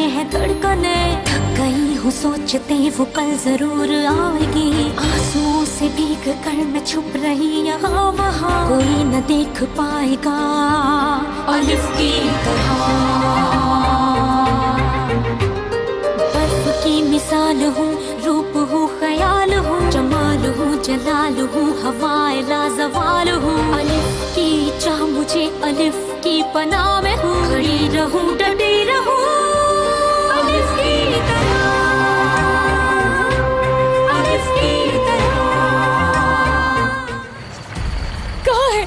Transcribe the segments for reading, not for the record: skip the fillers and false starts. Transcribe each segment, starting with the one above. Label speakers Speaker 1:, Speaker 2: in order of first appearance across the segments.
Speaker 1: हैं धड़कने, थक गई हूँ सोचते वो कल जरूर आएगी। आंसुओं से भीग कर मैं छुप रही यहाँ वहाँ, कोई न देख पाएगा अलिफ की तरह। बर्फ की मिसाल हूँ, रूप हूँ, ख्याल हूँ, जमाल हूँ, जलाल हूँ, हवाए लाजवाल हूँ। अलिफ की चाह मुझे अलिफ की पनाह में हूँ, खड़ी रहूँ डटी रहूँ अलिफ की तरह, अलिफ की तरह।
Speaker 2: कहाँ है?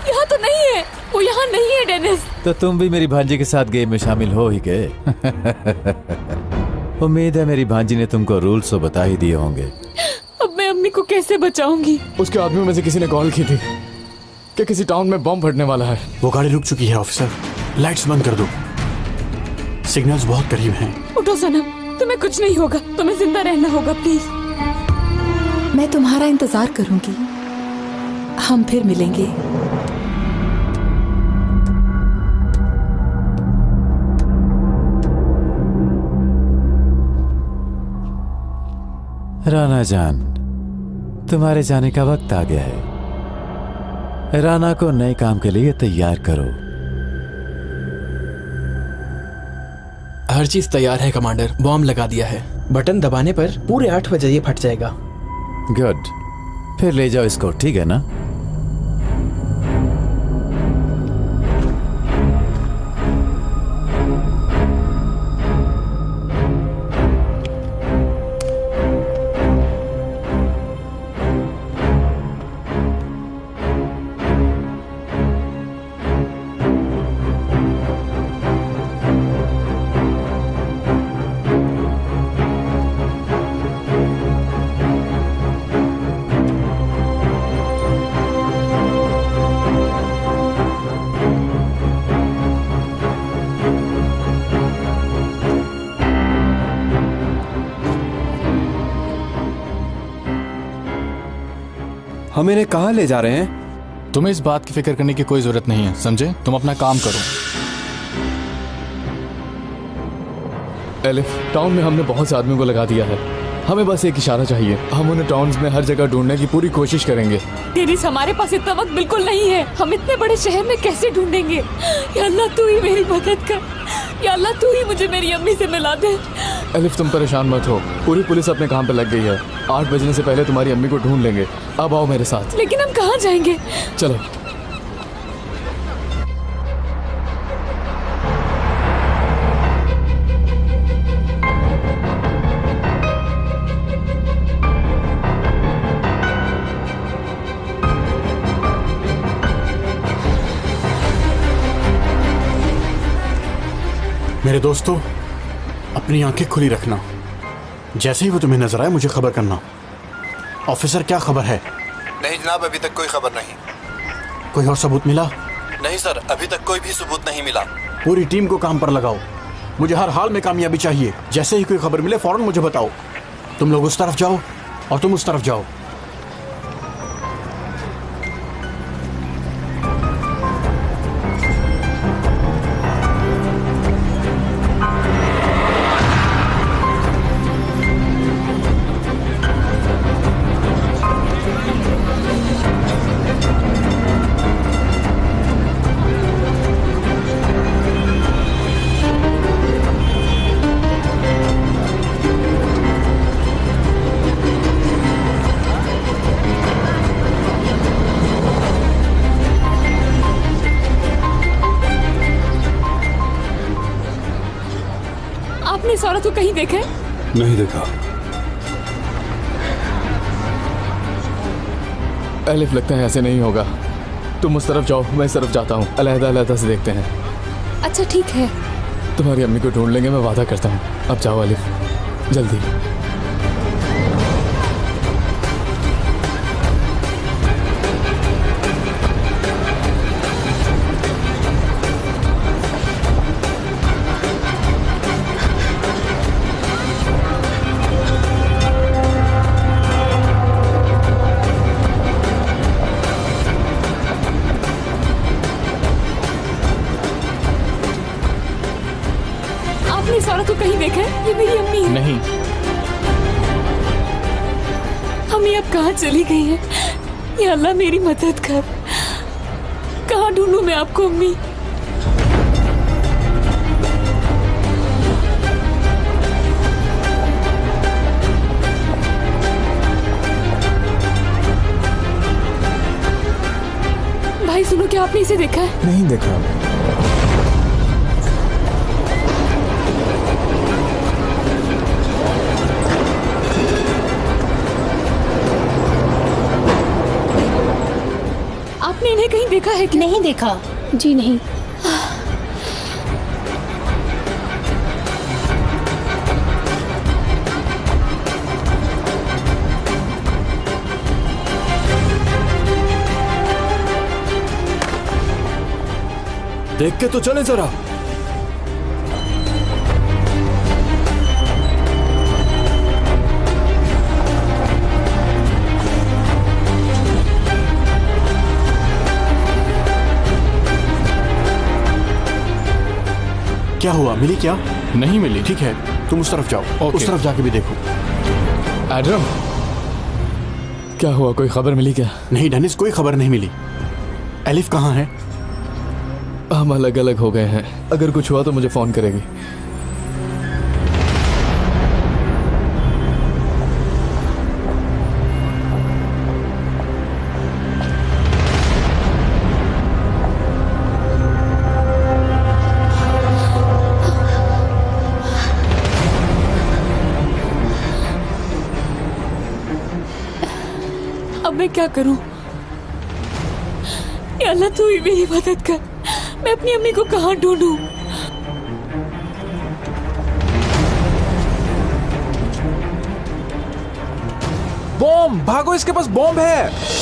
Speaker 2: यहाँ तो नहीं है, वो यहाँ नहीं है डेनिस।
Speaker 3: तो तुम भी मेरी भांजी के साथ गेम में शामिल हो ही गए। उम्मीद है मेरी भांजी ने तुमको रूल्स तो बता ही दिए होंगे।
Speaker 2: अब मैं अम्मी को कैसे बचाऊंगी?
Speaker 4: उसके आदमियों में से किसी ने कॉल की थी कि किसी टाउन में बम फटने वाला है।
Speaker 5: वो गाड़ी रुक चुकी है ऑफिसर, लाइट्स बंद कर दो, सिग्नल्स बहुत करीब हैं।
Speaker 2: उठो सनम, तुम्हें कुछ नहीं होगा, तुम्हें जिंदा रहना होगा प्लीज।
Speaker 6: मैं तुम्हारा इंतजार करूंगी, हम फिर मिलेंगे।
Speaker 3: राना जान, तुम्हारे जाने का वक्त आ गया है। राना को नए काम के लिए तैयार करो।
Speaker 7: हर चीज तैयार है कमांडर, बॉम्ब लगा दिया है। बटन दबाने पर पूरे 8 बजे ये फट जाएगा।
Speaker 3: गुड, फिर ले जाओ इसको, ठीक है ना?
Speaker 8: हम इन्हें कहाँ ले जा रहे हैं?
Speaker 4: तुम्हें इस बात की फिक्र करने की कोई जरूरत नहीं है, समझे? तुम अपना काम करो। एलिफ, टाउन में हमने बहुत से आदमियों को लगा दिया है, हमें बस एक इशारा चाहिए। हम उन्हें टाउन्स में हर जगह ढूंढने की पूरी कोशिश करेंगे।
Speaker 2: डेनिस, हमारे पास इतना वक्त बिल्कुल नहीं है, हम इतने बड़े शहर में कैसे ढूंढेंगे? या अल्लाह तू ही मेरी मदद कर, या अल्लाह तू ही मुझे मेरी अम्मी से मिला दे।
Speaker 4: एलिफ, तुम परेशान मत हो, पूरी पुलिस अपने काम पे लग गई है। 8 बजने से पहले तुम्हारी अम्मी को ढूंढ लेंगे। अब आओ मेरे साथ।
Speaker 2: लेकिन हम कहाँ जाएंगे?
Speaker 4: चलो।
Speaker 5: मेरे दोस्तों, अपनी आंखें खुली रखना, जैसे ही वो तुम्हें नजर आए मुझे खबर करना। ऑफिसर, क्या खबर है?
Speaker 9: नहीं जनाब, अभी तक कोई खबर नहीं।
Speaker 5: कोई और सबूत मिला?
Speaker 9: नहीं सर, अभी तक कोई भी सबूत नहीं मिला।
Speaker 5: पूरी टीम को काम पर लगाओ, मुझे हर हाल में कामयाबी चाहिए। जैसे ही कोई खबर मिले फौरन मुझे बताओ। तुम लोग उस तरफ जाओ और तुम उस तरफ जाओ।
Speaker 2: आपने इस औरत को कहीं देखा है?
Speaker 8: नहीं देखा।
Speaker 4: एलिफ, लगता है ऐसे नहीं होगा। तुम उस तरफ जाओ, मैं इस तरफ जाता हूँ। अलग-अलग से देखते हैं।
Speaker 2: अच्छा ठीक है।
Speaker 4: तुम्हारी अम्मी को ढूंढ लेंगे, मैं वादा करता हूँ। अब जाओ एलिफ, जल्दी।
Speaker 2: आपने इस औरत को कहीं देखा है? ये मेरी अम्मी है।
Speaker 4: नहीं।
Speaker 2: अम्मी अब कहाँ चली गई है? या अल्लाह मेरी मदद कर, कहाँ ढूंढूं मैं आपको अम्मी? भाई सुनो, क्या आपने इसे देखा है?
Speaker 8: नहीं देखा।
Speaker 2: आपने इन्हें कहीं देखा है कि
Speaker 10: नहीं देखा
Speaker 2: जी नहीं।
Speaker 8: देख के तो चले जरा।
Speaker 5: क्या हुआ, मिली क्या?
Speaker 4: नहीं मिली।
Speaker 5: ठीक है, तुम उस तरफ जाओ। उस तरफ जाके भी देखो।
Speaker 4: एडम, क्या हुआ, कोई खबर मिली क्या?
Speaker 5: नहीं डेनिस, कोई खबर नहीं मिली। एलिफ कहाँ है?
Speaker 4: हम अलग अलग हो गए हैं। अगर कुछ हुआ तो मुझे फोन करेगी।
Speaker 2: अब मैं क्या करूं? या अल्लाह तू ही मेरी मदद कर। मैं अपनी अम्मी को कहाँ ढूंढूं?
Speaker 8: बॉम्ब! भागो, इसके पास बॉम्ब है।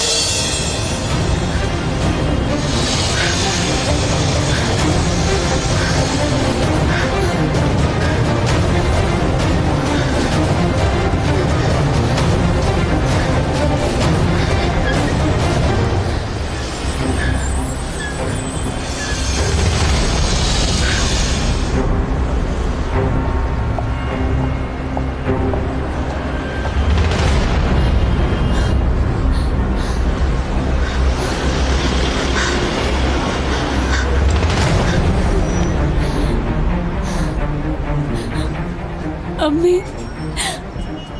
Speaker 2: अम्मी,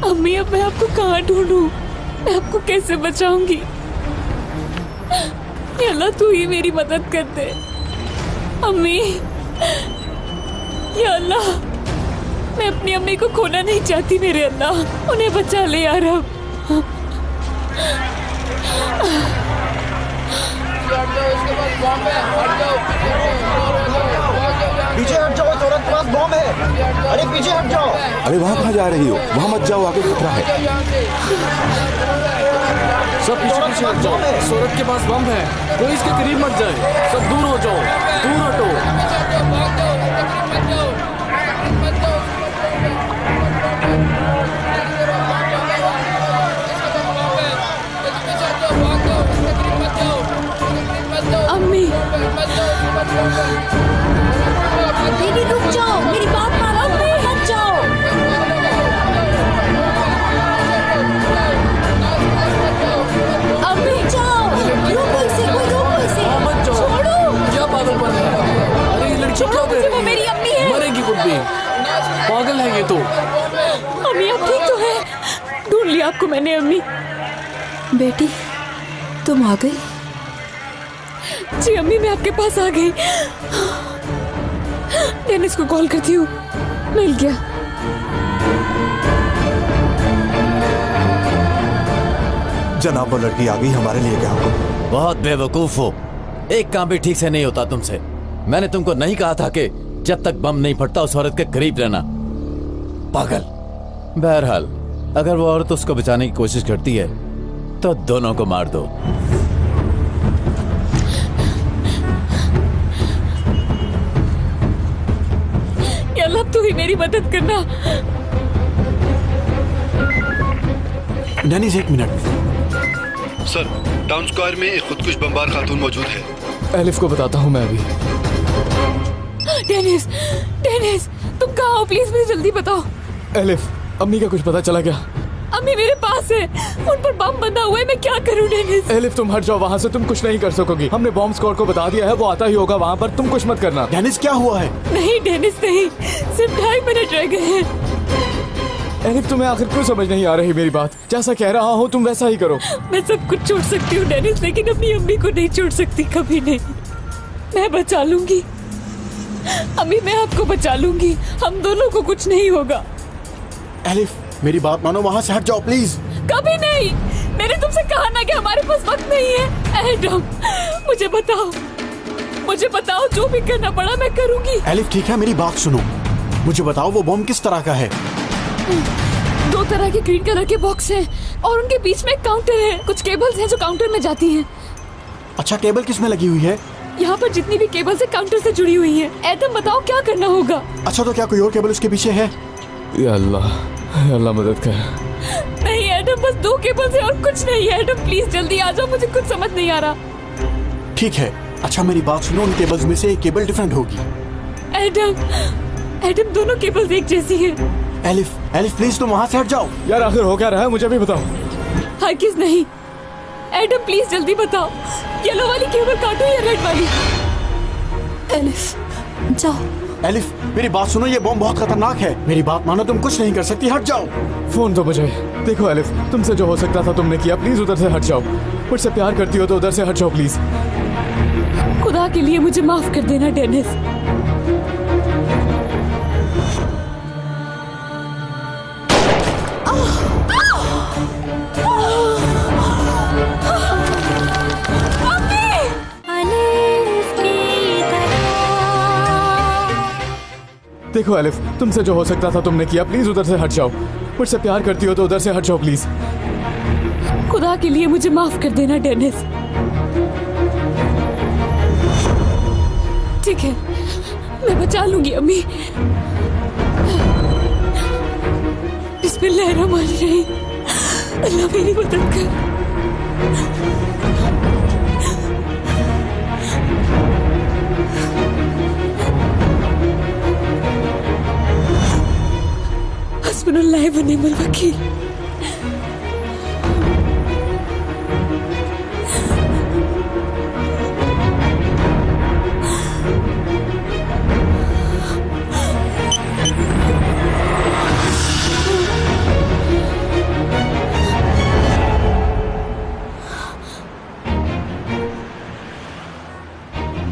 Speaker 2: अम्मी अब मैं आपको कहाँ ढूंढूं? मैं आपको कैसे बचाऊंगी? या अल्लाह तू ही मेरी मदद कर दे। अम्मी, या अल्लाह, मैं अपनी अम्मी को खोना नहीं चाहती। मेरे अल्लाह, उन्हें बचा ले यार। अब
Speaker 11: पीछे हट जाओ, औरत के पास बॉम्ब है। अरे पीछे हट जाओ।
Speaker 8: अरे वहाँ कहाँ जा रही हो? वहाँ मत जाओ, आगे खतरा है।
Speaker 4: सब पीछे पीछे हट जाओ। औरत के पास बम है, कोई इसके करीब मत जाए। सब दूर हो जाओ, दूर हटो।
Speaker 2: अम्मी,
Speaker 10: दीदी रुक जाओ, मेरी बात मानो, मत जाओ।
Speaker 2: अम्मी
Speaker 10: जाओ, रोको इसे, कोई रोको इसे।
Speaker 4: मत जाओ।
Speaker 2: छोड़ो।
Speaker 4: क्या पागलपन है? अरे ये लड़की क्या कर
Speaker 2: मुझे, वो
Speaker 4: रही
Speaker 2: मेरी
Speaker 4: है?
Speaker 2: अम्मी है।
Speaker 4: मरेगी खुद भी। पागल है ये तो।
Speaker 2: अम्मी आप ठीक तो है? ढूंढ लिया आपको मैंने अम्मी।
Speaker 6: बेटी, तुम आ गई?
Speaker 2: जी अम्मी, मैं आपके पास आ गई। डेनिस को कॉल करती हूँ। मिल गया।
Speaker 8: जनाब, वो लड़की आ गई, हमारे लिए क्या हुक्म?
Speaker 3: बहुत बेवकूफ हो। एक काम भी ठीक से नहीं होता तुमसे। मैंने तुमको नहीं कहा था कि जब तक बम नहीं फटता उस औरत के करीब रहना? पागल। बहरहाल, अगर वो औरत उसको बचाने की कोशिश करती है तो दोनों को मार दो।
Speaker 2: या अल्लाह तू ही मेरी मदद करना।
Speaker 5: डेनिस, एक मिनट।
Speaker 9: सर, टाउन स्क्वायर में एक खुदकुश बमबार खातून मौजूद है।
Speaker 4: एलिफ को बताता हूँ मैं अभी।
Speaker 2: डेनिस, डेनिस, तुम तुम कहाँ हो? प्लीज मुझे जल्दी बताओ।
Speaker 4: एलिफ, अम्मी का कुछ पता चला क्या?
Speaker 2: अम्मी मेरे पास है, उन पर बम बंधा हुआ है, मैं क्या करूँ डेनिस?
Speaker 4: एलिफ तुम हट जाओ वहाँ से, तुम कुछ नहीं कर सकोगी। हमने बॉम्ब स्क्वाड को बता दिया है, वो आता ही होगा वहाँ पर, तुम कुछ मत करना।
Speaker 5: डेनिस क्या हुआ है?
Speaker 2: नहीं डेनिस नहीं, सिर्फ 2.5 मिनट रह गए हैं।
Speaker 4: एलिफ तुम्हें आखिर क्यों समझ नहीं आ रही मेरी बात? जैसा कह रहा हूँ तुम वैसा ही करो।
Speaker 2: मैं सब कुछ छोड़ सकती हूँ डेनिस, लेकिन अपनी अम्मी को नहीं छोड़ सकती, कभी नहीं। मैं बचा लूंगी अम्मी, मैं आपको बचा लूंगी, हम दोनों को कुछ नहीं होगा।
Speaker 5: एलिफ मेरी बात मानो, वहाँ से हट जाओ प्लीज।
Speaker 2: कभी नहीं, मैंने तुमसे कहा ना कि हमारे पास वक्त नहीं है। एडम मुझे बताओ जो भी करना पड़ा मैं करूंगी।
Speaker 5: एलिफ ठीक है, मेरी बात सुनो, मुझे बताओ वो बॉम्ब किस तरह का है?
Speaker 2: 2 तरह के ग्रीन कलर के बॉक्स हैं और उनके बीच में एक काउंटर है, कुछ केबल्स हैं जो काउंटर में जाती हैं।
Speaker 5: अच्छा, केबल किस में लगी हुई है?
Speaker 2: यहाँ पर जितनी भी केबल्स है काउंटर से जुड़ी हुई हैं। एडम बताओ क्या करना होगा?
Speaker 5: अच्छा, तो क्या कोई और केबल उसके पीछे है?
Speaker 4: या अल्लाह मदद कर।
Speaker 2: नहीं एडम, बस 2 केबल्स हैं और कुछ नहीं है। एडम प्लीज जल्दी आ जाओ, मुझे कुछ समझ नहीं आ रहा।
Speaker 5: ठीक है, अच्छा मेरी बात सुनो, उन केबल्स में से एक केबल डिफरेंट होगी।
Speaker 2: एडम दोनों केबल्स एक जैसी हैं।
Speaker 5: एलिफ प्लीज तुम वहाँ से हट जाओ।
Speaker 4: यार आखिर हो क्या रहा है, मुझे भी बताओ।
Speaker 2: हरगिज़ नहीं। एडम प्लीज जल्दी बताओ, येलो वाली केबल काटो या रेड वाली?
Speaker 6: एलिफ जाओ।
Speaker 5: एलिफ मेरी बात सुनो, ये बॉम्ब बहुत खतरनाक है, मेरी बात मानो, तुम कुछ नहीं कर सकती, हट जाओ।
Speaker 4: फोन दो मुझे। देखो एलिफ, तुमसे जो हो सकता था तुमने किया, प्लीज उधर से हट जाओ। मुझसे प्यार करती हो तो उधर से हट जाओ प्लीज।
Speaker 2: खुदा के लिए मुझे माफ कर देना डेनिस।
Speaker 4: देखो एलिफ, तुमसे जो हो सकता था तुमने किया, प्लीज उधर से हट जाओ। मुझसे प्यार करती हो तो उधर से हट जाओ प्लीज।
Speaker 2: खुदा के लिए मुझे माफ कर देना डेनिस। ठीक है, मैं बचा लूंगी अम्मी। बिस्मिल्लाहिर्रहमानिर्रहीम। अल्लाह मेरी मदद कर। हस्बुनल्लाह व निअमल वकील।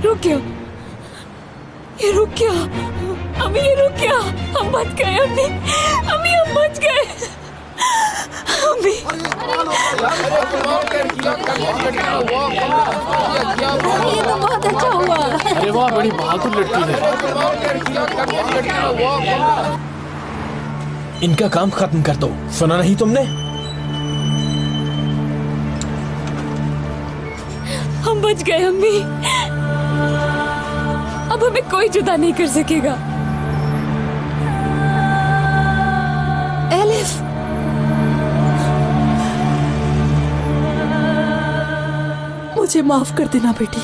Speaker 2: रुक गया, ये रुक गया अम्मी, ये रुक गया। हम बच गए अम्मी, अम्मी हम बच गए अम्मी।
Speaker 6: ये तो बहुत अच्छा हुआ।
Speaker 4: अरे वाह, बड़ी बहादुर लड़की है।
Speaker 7: इनका काम खत्म कर दो, सुना नहीं तुमने?
Speaker 2: हम बच गए अम्मी, अब हमें कोई जुदा नहीं कर सकेगा।
Speaker 6: एलिफ मुझे माफ कर देना बेटी।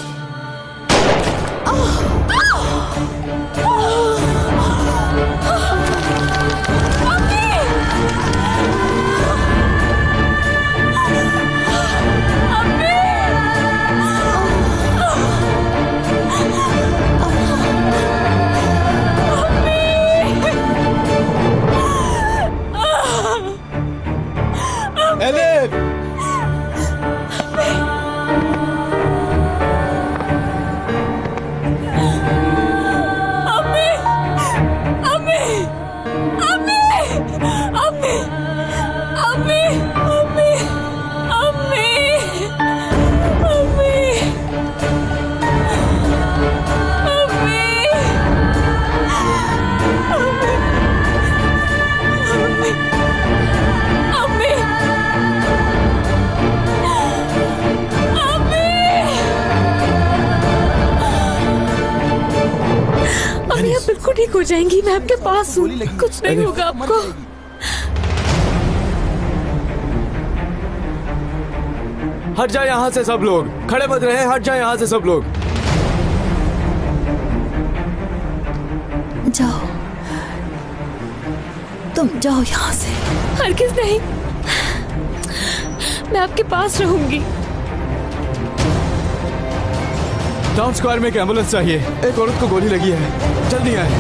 Speaker 4: एलिफ,
Speaker 2: बिल्कुल ठीक हो जाएंगी, मैं आपके पास हूँ, कुछ नहीं होगा आपको।
Speaker 4: हट जाए यहाँ से सब लोग, खड़े मत रहे, हट जाए यहाँ से सब लोग।
Speaker 6: जाओ तुम जाओ यहाँ से।
Speaker 2: हरगिज़ नहीं, मैं आपके पास रहूंगी।
Speaker 5: टाउन स्क्वायर में एक एम्बुलेंस चाहिए। एक औरत को गोली लगी है, जल्दी आए।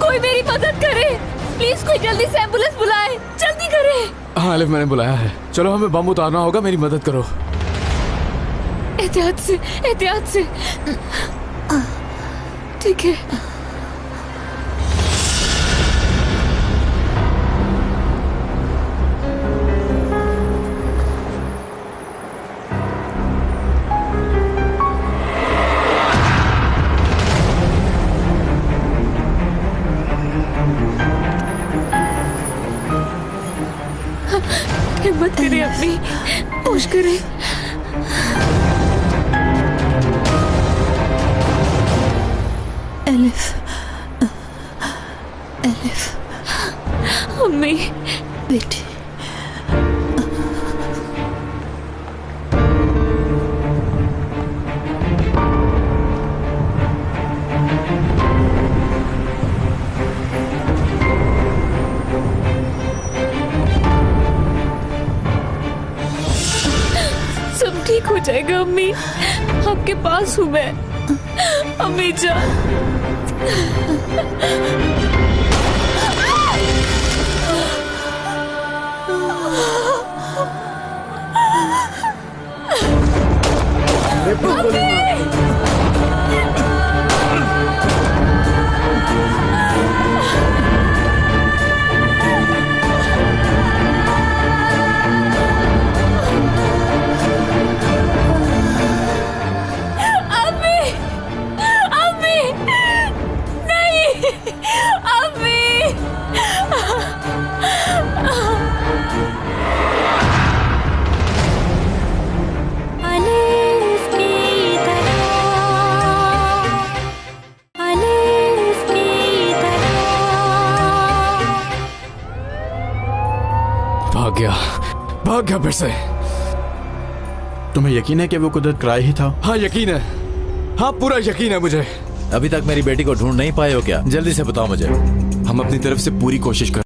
Speaker 2: कोई मेरी मदद करे प्लीज, कोई जल्दी से एम्बुलेंस बुलाए, जल्दी करे।
Speaker 4: हाँ अलिफ, मैंने बुलाया है। चलो हमें बम उतारना होगा, मेरी मदद करो।
Speaker 2: एहतियात से, एहतियात से। ठीक है। हिम्मत करें अपनी, पुश करें।
Speaker 6: एलिफ, एलिफ,
Speaker 2: अम्मी,
Speaker 6: बेटी।
Speaker 2: सब ठीक हो जाएगा अम्मी, आपके पास हूँ मैं। अम्मी जान।
Speaker 4: भाग गया फिर से।
Speaker 5: तुम्हें यकीन है कि वो कुदरत कराए ही था?
Speaker 4: हाँ यकीन है, हाँ पूरा यकीन है मुझे।
Speaker 3: अभी तक मेरी बेटी को ढूंढ नहीं पाए हो क्या? जल्दी से बताओ मुझे।
Speaker 5: हम अपनी तरफ से पूरी कोशिश कर